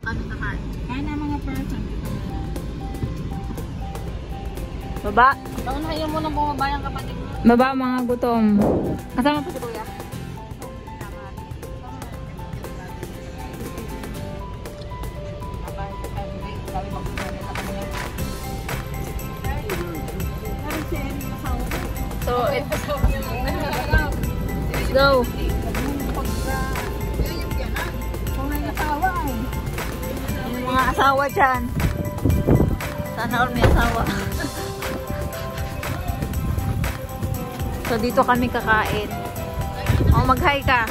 Kami kakain. Kain na mga person. Baba. Paunahin mo na bumaba yung kapatid mo. Baba mga gutom. Kasama po si Kuya. So, let's go. Yung mga asawa dyan. Sana all may asawa. So, dito kami kakain. O, mag-hi ka.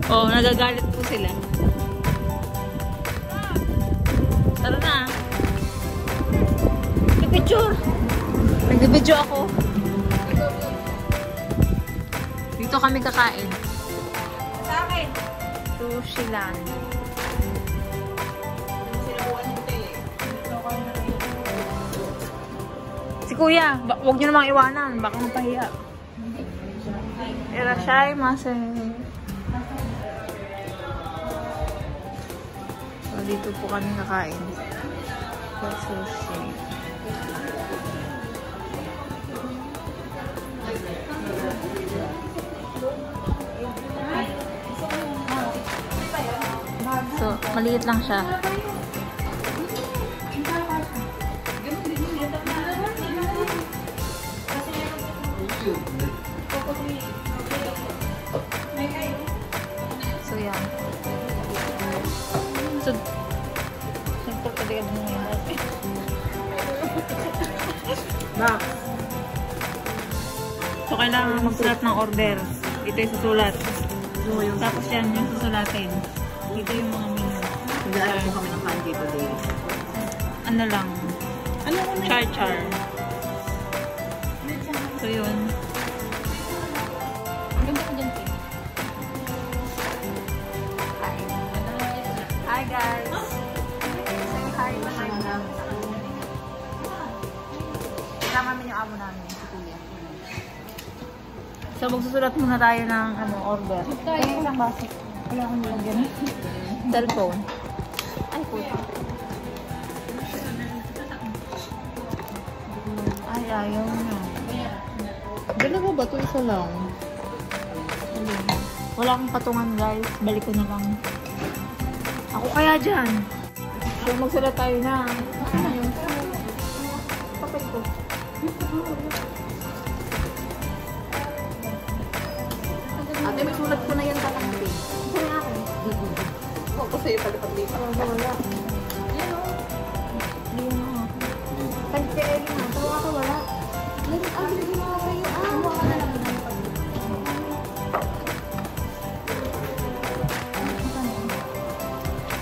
Oh, nagagalit po sila. Tara na. Nag-picture. Nag-video ako. Dito kami kakain. Sa akin. Sushi Land. Si Kuya, huwag nyo namang iwanan. Baka mapahiya. Irashaimase. So, dito po kami kakain. So, sushi. So, maliit lang siya. So, yan. So, siyempre talaga mo ngayon. Box. So, kailangan magsulat ng order. Ito yung susulat. Tapos yan, yung susulatin. Dito yung mga menu. Nag-aaral po kami ng candy today. Ano lang? Ano? Char-char. So, yun. Ganda ko dyan, Tim. Hi, guys. Say hi. Kasama namin yung amo namin, si Kuya. So, magsusulat muna tayo ng order. Tayo isang baso. Wala akong nilagyan. Cellphone. Ay, puto. Ay, ayaw na. Dalawa ba ito? Isa lang. Wala akong patungan, guys. Balik ko na lang. Ako kaya dyan. So, magsulat tayo na. Ano yun? Papel ko. Ate, may sulat ko na yan tatanggalin. Ito na ako. Oo, kasi yung palipat-lipat. Wala. Yan o. Hindi na. Pag-peel na. Tawa ka wala. Hindi mo ako sa'yo. Ano ka na lang.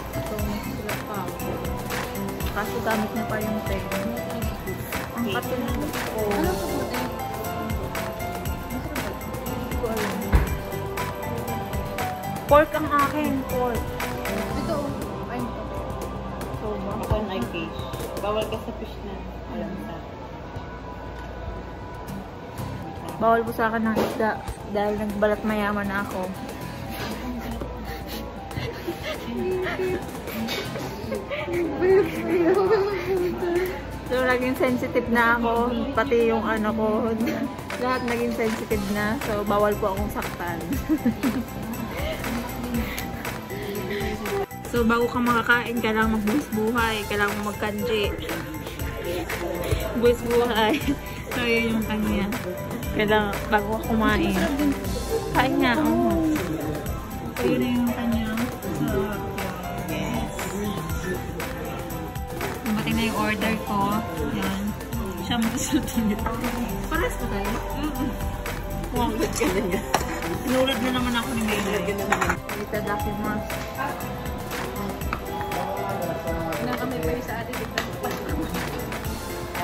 So, magsulat pa ako. Kaso gamit na pa yung pen. Ang katil na ko. Ano sa puti? Hindi ko alam. Pork ang akin. Pork. Ito. Ay, So, ako ay fish. Bawal ka sa fish na. Alam sa. bawal po sa akin ng isda dahil nagbalat mayaman na ako. So, naging sensitive na ako. Pati yung ano ko. Lahat naging sensitive na. So, bawal po akong saktan. So, bago ka makakain, kailangan magbuhis buhay. Kailangan magkanji. Buhis buhay. So, yun yung kanya. Kailangan, bago ka kumain. Kain nga. So, yun yung kanya. So, yes. Dumating na yung order ko. Yan. Siya magkasultan nito. Pares na tayo? Wow. Sinulad na naman ako ni Maynard. Dito daki mas. Kami pa sa atin.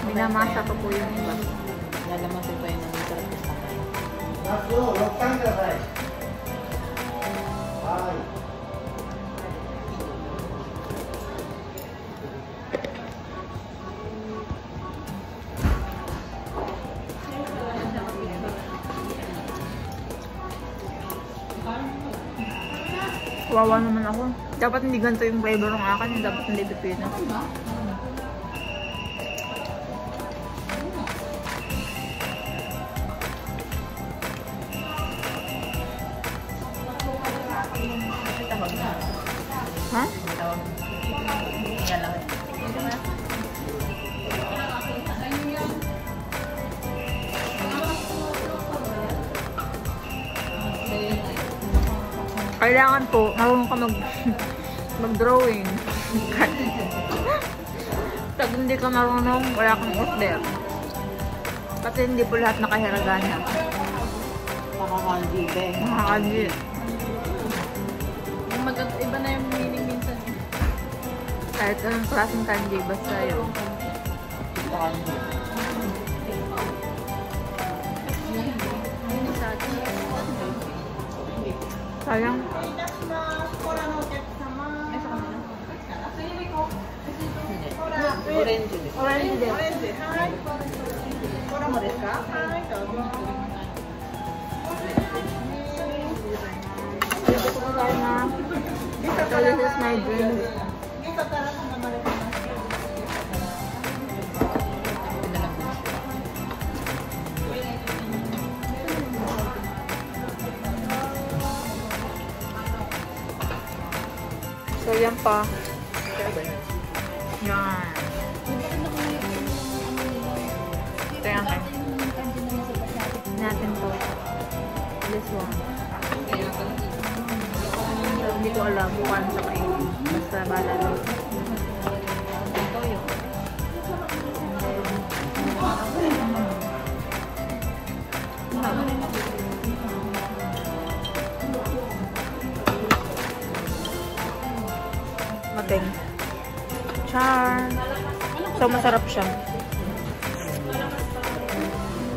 Minamasa ko po yung iba. Nalamasin pa yun ng sarap na sakay. Kawawa naman ako. Dapat hindi ganito yung flavor ng akin. Dapat hindi pipino. Ha? Kailangan po, marunong ka mag-drawing. Pag hindi ka marunong, wala kang order. Kasi hindi po lahat nakahiragana. Makakanji ba eh. Makakanji. Iba na yung meaning minsan. Kahit anong klaseng kanji, basta yun. Kanji. Sayang. Orange. Orange din. So this is my drink. So yan pa. Yan. Ito yan kayo. Natin to. This one. So, hindi ko alam kung ano sa kayo. Basta bala lang. Ito yun. Mating. Char. So, masarap siya.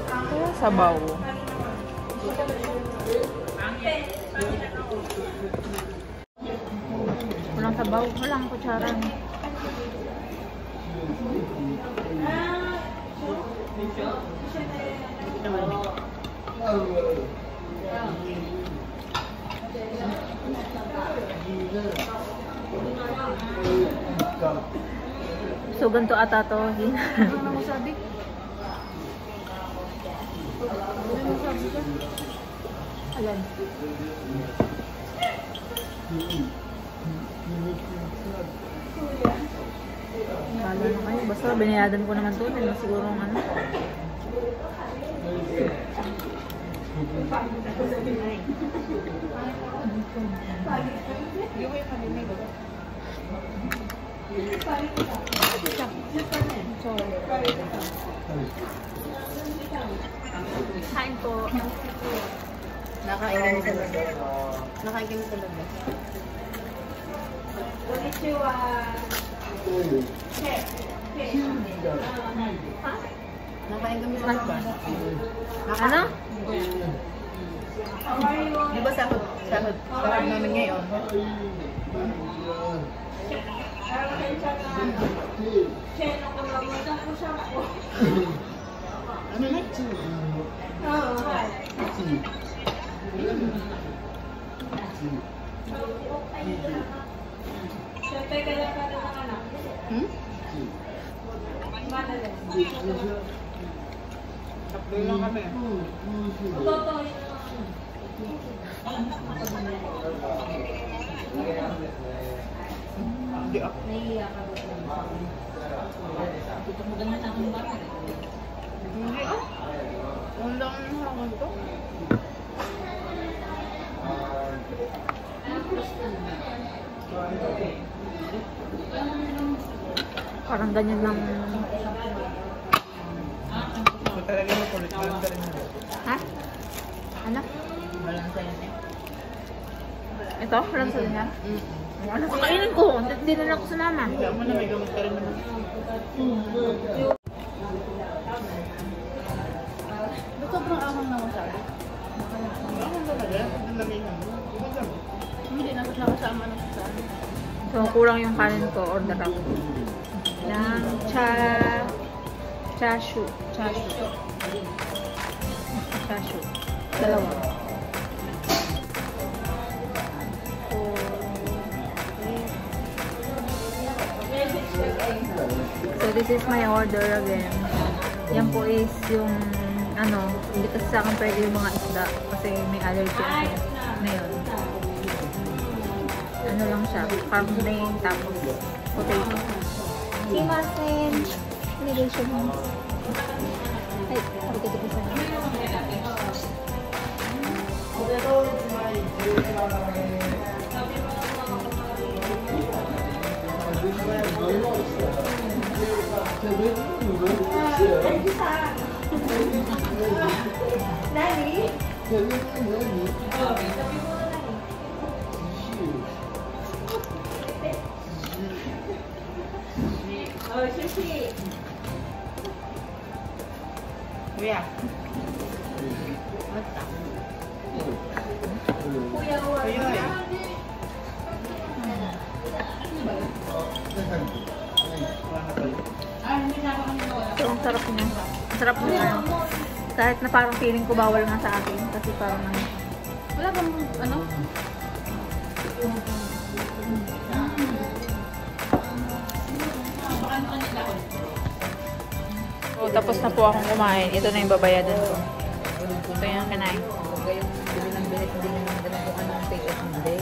Kaya sabaw. Walang sabaw. Walang kutsaran. So, ganito ata to. Ano mo sabi? Ayan. Kala na kayo. Basta binayadan ko naman to. Hindi na siguro ang ano. Kain po. Nakain kami sa labas. Nakain kami sa labas. Konnichiwa. Nakain kami sa labas. Ano? Di ba sahod namin ngayon? Ano na? Tatlo lang kami. Hindi ako. Nahiya ka ba? Ito maganda na akong bata. Hindi ako. Wala ang hawag ko. Parang ganyan lang. Talaga makulit lang ka rin. Ha? Ano? Walang sayo niya. Ito? Walang sa niya? Ano kakainin ko? Hindi na lang ako sumama. Hindi mo na may gamot ka rin naman. Ba't sobrang ahang na masabi? Ahang talaga? Ang lamihan mo? Hindi na kasama na sa amin. So, kulang yung kanin ko. Order ako. Ng chashu. Dalawa. So, this is my order again. Yan po is yung ano, hindi kasi sa akin pwede yung mga isda kasi may allergy ako ngayon. Ano lang siya, farm name tapos potato. Simasen! Nilagay siya mo. Ay, sabi ko sa inyo. Nani? Kuya. So, ang sarap niya. Ang sarap niya. Kahit na parang feeling ko bawal nga sa akin. Kasi parang Wala bang ano? So, tapos na po akong kumain. Ito na yung babayadan ko. Ito yung kinain ko. Hindi lang bilit, hindi naman ganun kung anong take at hindi.